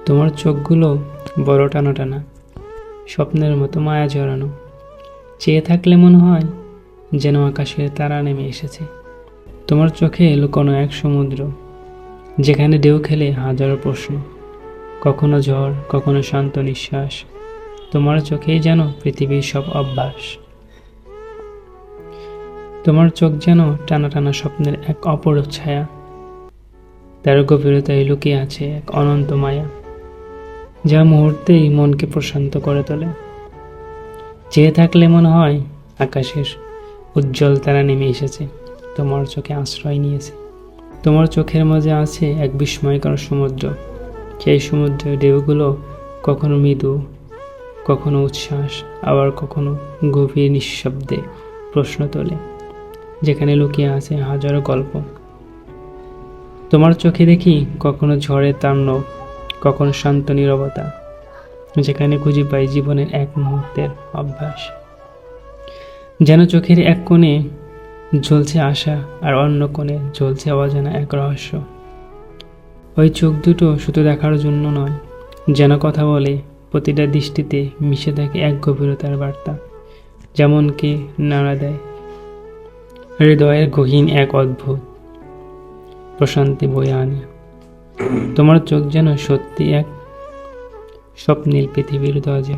তোমার চোখগুলো বড় টানা টানা, স্বপ্নের মতো মায়া জড়ানো। চেয়ে থাকলে মনে হয় যেন আকাশের তারা নেমে এসেছে। তোমার চোখে লুকোনো এক সমুদ্র, যেখানে ঢেউ খেলে হাজারো প্রশ্ন, কখনো ঝড়, কখনো শান্ত নিঃশ্বাস। তোমার চোখেই যেন পৃথিবীর সব অভ্যাস। তোমার চোখ যেন টানা টানা স্বপ্নের এক অপরূপ ছায়া, তার গভীরতায় লুকিয়ে আছে এক অনন্ত মায়া, যা মুহূর্তেই মনকে প্রশান্ত করে তোলে। চেয়ে থাকলে মনে হয় আকাশের উজ্জ্বল তারা নেমে এসেছে, তোমার চোখে আশ্রয় নিয়েছে। তোমার চোখের মাঝে আছে এক বিস্ময়কর সমুদ্র। সেই সমুদ্রের ঢেউগুলো কখনো মৃদু, কখনো উচ্ছ্বাস, আবার কখনো গভীর নিঃশব্দে প্রশ্ন তোলে, যেখানে লুকিয়ে আছে হাজারো গল্প। তোমার চোখে দেখি কখনো ঝড়ের তাণ্ডব, কখনো শান্ত নীরবতা, যেখানে খুঁজে পাই জীবনের এক মুহূর্তের অভ্যাস। যেন চোখের এক কোণে জ্বলছে আশা, আর অন্য কোণে জ্বলছে অজানা এক রহস্য। ওই চোখ দুটো শুধু দেখার জন্য নয়, যেন কথা বলে, প্রতিটা দৃষ্টিতে মিশে থাকে এক গভীরতার বার্তা, যেমনকি নাড়া দেয় হৃদয়ের গহীন এক অদ্ভুত প্রশান্তি বয়ে আনে। তোমার চোখ যেন সত্যি এক স্বপ্নের পৃথিবীর দরজা।